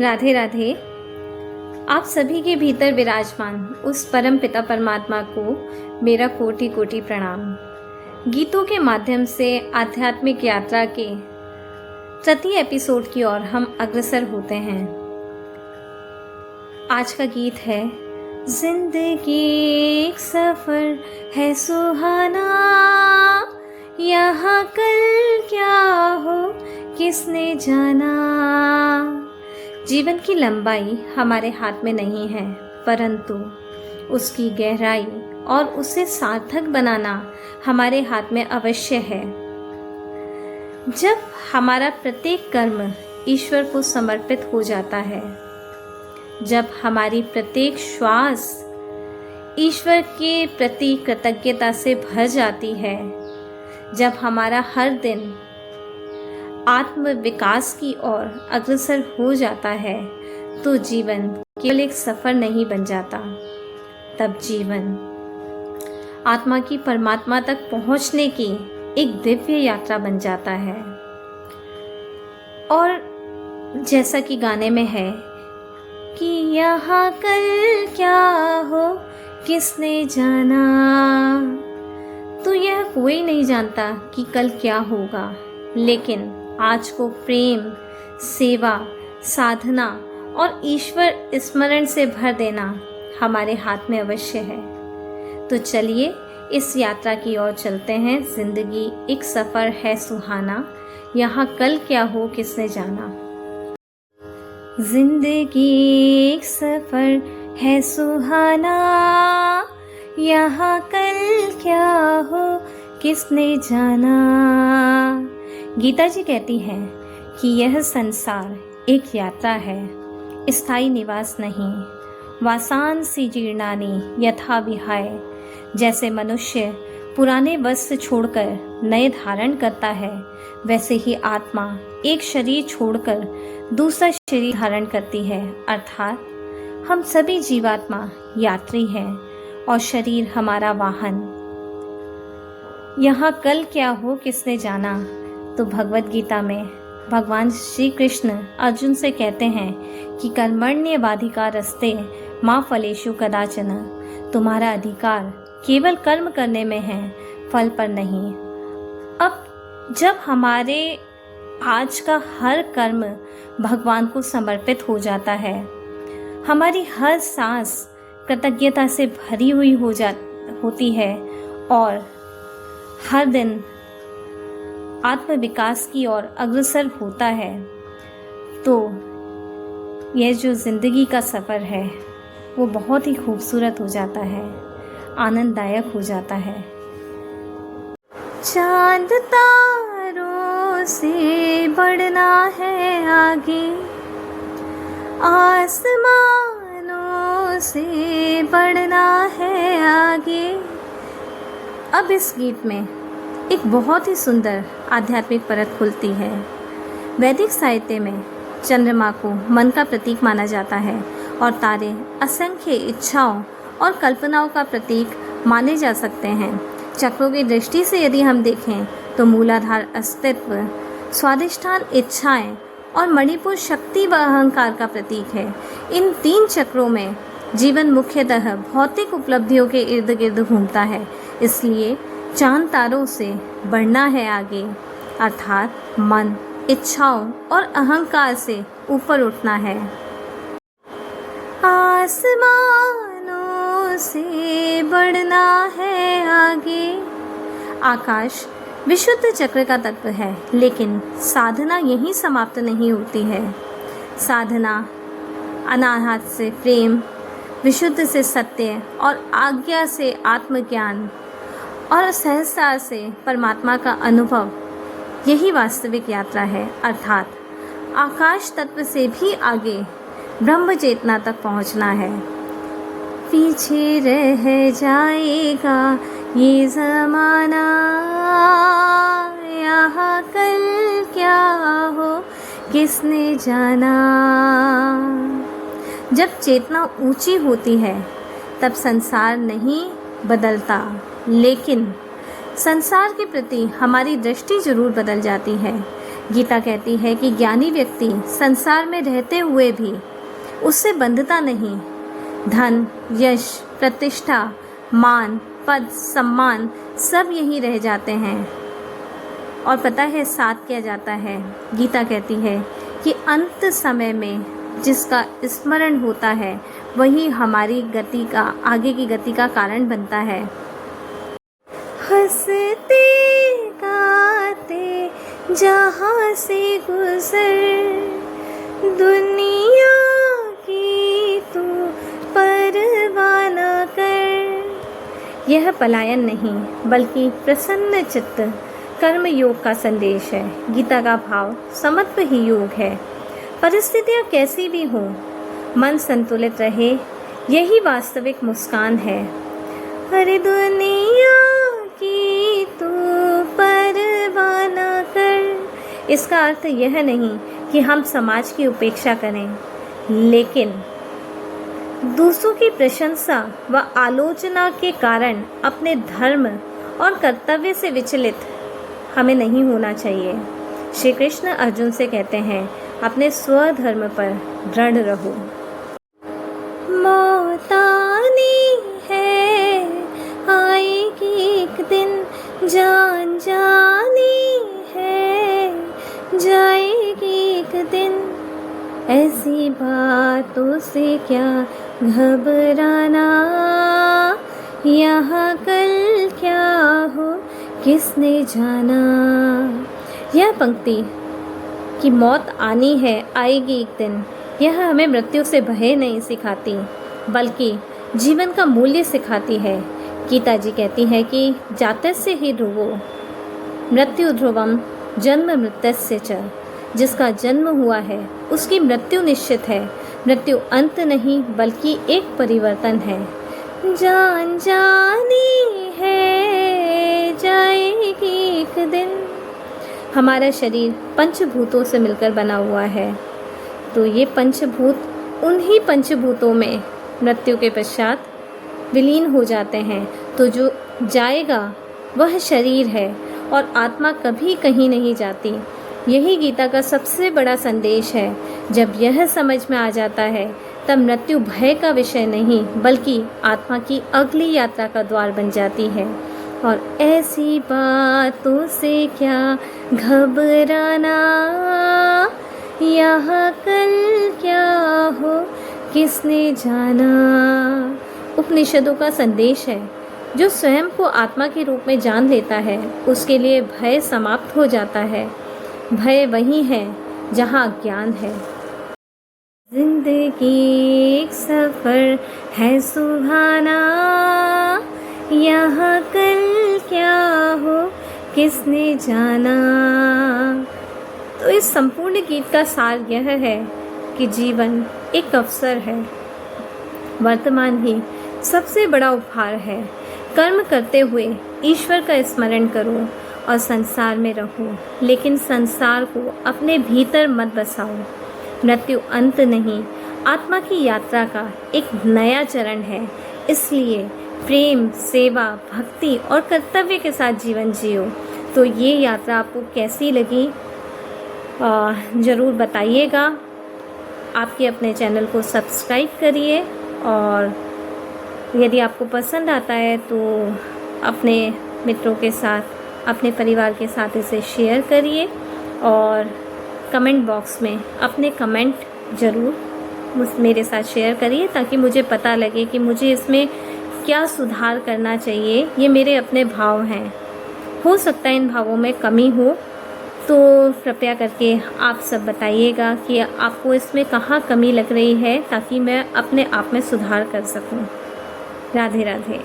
राधे राधे। आप सभी के भीतर विराजमान उस परम पिता परमात्मा को मेरा कोटि कोटि प्रणाम। गीतों के माध्यम से आध्यात्मिक यात्रा के प्रति एपिसोड की ओर हम अग्रसर होते हैं। आज का गीत है जिंदगी एक सफर है सुहाना, यहाँ कल क्या हो किसने जाना। जीवन की लंबाई हमारे हाथ में नहीं है, परंतु उसकी गहराई और उसे सार्थक बनाना हमारे हाथ में अवश्य है। जब हमारा प्रत्येक कर्म ईश्वर को समर्पित हो जाता है, जब हमारी प्रत्येक श्वास ईश्वर के प्रति कृतज्ञता से भर जाती है, जब हमारा हर दिन आत्म विकास की ओर अग्रसर हो जाता है, तो जीवन केवल एक सफर नहीं बन जाता। तब जीवन आत्मा की परमात्मा तक पहुंचने की एक दिव्य यात्रा बन जाता है। और जैसा कि गाने में है कि यहाँ कल क्या हो किसने जाना, तो यह कोई नहीं जानता कि कल क्या होगा, लेकिन आज को प्रेम, सेवा, साधना और ईश्वर स्मरण से भर देना हमारे हाथ में अवश्य है। तो चलिए इस यात्रा की ओर चलते हैं। जिंदगी एक सफर है सुहाना, यहाँ कल क्या हो किसने जाना। जिंदगी एक सफर है सुहाना, यहाँ कल क्या हो किसने जाना। गीता जी कहती हैं कि यह संसार एक यात्रा है, स्थायी निवास नहीं। वासांसि जीर्णानि यथा विहाय। जैसे मनुष्य पुराने वस्त्र छोड़कर नए धारण करता है, वैसे ही आत्मा एक शरीर छोड़कर दूसरा शरीर धारण करती है। अर्थात हम सभी जीवात्मा यात्री हैं और शरीर हमारा वाहन। यहाँ कल क्या हो किसने जाना। तो भगवत गीता में भगवान श्री कृष्ण अर्जुन से कहते हैं कि कर्मण्येवाधिकारस्ते मा फलेषु कदाचन। तुम्हारा अधिकार केवल कर्म करने में है, फल पर नहीं। अब जब हमारे आज का हर कर्म भगवान को समर्पित हो जाता है, हमारी हर सांस कृतज्ञता से भरी हुई होती है और हर दिन आत्म विकास की ओर अग्रसर होता है, तो यह जो जिंदगी का सफ़र है वो बहुत ही खूबसूरत हो जाता है, आनंददायक हो जाता है। चांद तारों से बढ़ना है आगे, आसमानों से बढ़ना है आगे। अब इस गीत में एक बहुत ही सुंदर आध्यात्मिक परत खुलती है। वैदिक साहित्य में चंद्रमा को मन का प्रतीक माना जाता है और तारे असंख्य इच्छाओं और कल्पनाओं का प्रतीक माने जा सकते हैं। चक्रों की दृष्टि से यदि हम देखें तो मूलाधार अस्तित्व, स्वाधिष्ठान इच्छाएं और मणिपुर शक्ति व अहंकार का प्रतीक है। इन तीन चक्रों में जीवन मुख्यतः भौतिक उपलब्धियों के इर्द गिर्द घूमता है। इसलिए चांद तारों से बढ़ना है आगे, अर्थात मन, इच्छाओं और अहंकार से ऊपर उठना है। आसमानों से बढ़ना है आगे। आकाश विशुद्ध चक्र का तत्व है, लेकिन साधना यहीं समाप्त नहीं होती है। साधना अनाहत से प्रेम, विशुद्ध से सत्य और आज्ञा से आत्मज्ञान और सहजता से परमात्मा का अनुभव, यही वास्तविक यात्रा है। अर्थात आकाश तत्व से भी आगे ब्रह्म चेतना तक पहुंचना है। पीछे रह जाएगा ये ज़माना, यहाँ कल क्या हो किसने जाना। जब चेतना ऊंची होती है तब संसार नहीं बदलता, लेकिन संसार के प्रति हमारी दृष्टि जरूर बदल जाती है। गीता कहती है कि ज्ञानी व्यक्ति संसार में रहते हुए भी उससे बंधता नहीं। धन, यश, प्रतिष्ठा, मान, पद, सम्मान सब यहीं रह जाते हैं और पता है साथ किया जाता है। गीता कहती है कि अंत समय में जिसका स्मरण होता है वही हमारी गति का, आगे की गति का कारण बनता है। हंसते गाते जहाँ से गुजर, दुनिया की तू परवाह न कर। यह पलायन नहीं बल्कि प्रसन्न चित्त कर्म योग का संदेश है। गीता का भाव समत्व ही योग है। परिस्थितियाँ कैसी भी हों, मन संतुलित रहे, यही वास्तविक मुस्कान है। हर दुनिया की तू परवाह न कर। इसका अर्थ यह नहीं कि हम समाज की उपेक्षा करें, लेकिन दूसरों की प्रशंसा व आलोचना के कारण अपने धर्म और कर्तव्य से विचलित हमें नहीं होना चाहिए। श्री कृष्ण अर्जुन से कहते हैं, अपने स्वधर्म पर दृढ़ रहो। मौत आनी है, आएगी एक दिन, जान जानी है, जाएगी एक दिन। ऐसी बातों से क्या घबराना, यहाँ कल क्या हो किसने जाना। यह पंक्ति कि मौत आनी है, आएगी एक दिन, यह हमें मृत्यु से भय नहीं सिखाती बल्कि जीवन का मूल्य सिखाती है। गीता जी कहती है कि जातस्य ही ध्रुवो मृत्यु ध्रुवम जन्म मृत्यस्य च। जिसका जन्म हुआ है उसकी मृत्यु निश्चित है। मृत्यु अंत नहीं बल्कि एक परिवर्तन है। जान जानी है, जाएगी एक दिन। हमारा शरीर पंचभूतों से मिलकर बना हुआ है, तो ये पंचभूत उन्हीं पंचभूतों में मृत्यु के पश्चात विलीन हो जाते हैं। तो जो जाएगा वह शरीर है और आत्मा कभी कहीं नहीं जाती। यही गीता का सबसे बड़ा संदेश है। जब यह समझ में आ जाता है तब मृत्यु भय का विषय नहीं बल्कि आत्मा की अगली यात्रा का द्वार बन जाती है। और ऐसी बातों से क्या घबराना, यहाँ कल क्या हो किसने जाना। उपनिषदों का संदेश है, जो स्वयं को आत्मा के रूप में जान लेता है उसके लिए भय समाप्त हो जाता है। भय वही है जहाँ ज्ञान है। जिंदगी एक सफ़र है सुहाना, यहाँ कल क्या हो किसने जाना। तो इस संपूर्ण गीत का सार यह है कि जीवन एक अवसर है, वर्तमान ही सबसे बड़ा उपहार है। कर्म करते हुए ईश्वर का स्मरण करो और संसार में रहो, लेकिन संसार को अपने भीतर मत बसाओ। मृत्यु अंत नहीं, आत्मा की यात्रा का एक नया चरण है। इसलिए प्रेम, सेवा, भक्ति और कर्तव्य के साथ जीवन जियो। तो ये यात्रा आपको कैसी लगी ज़रूर बताइएगा। आपके अपने चैनल को सब्सक्राइब करिए और यदि आपको पसंद आता है तो अपने मित्रों के साथ, अपने परिवार के साथ इसे शेयर करिए और कमेंट बॉक्स में अपने कमेंट ज़रूर मेरे साथ शेयर करिए ताकि मुझे पता लगे कि मुझे इसमें क्या सुधार करना चाहिए। ये मेरे अपने भाव हैं, हो सकता है इन भावों में कमी हो, तो कृपया करके आप सब बताइएगा कि आपको इसमें कहाँ कमी लग रही है ताकि मैं अपने आप में सुधार कर सकूं। राधे राधे।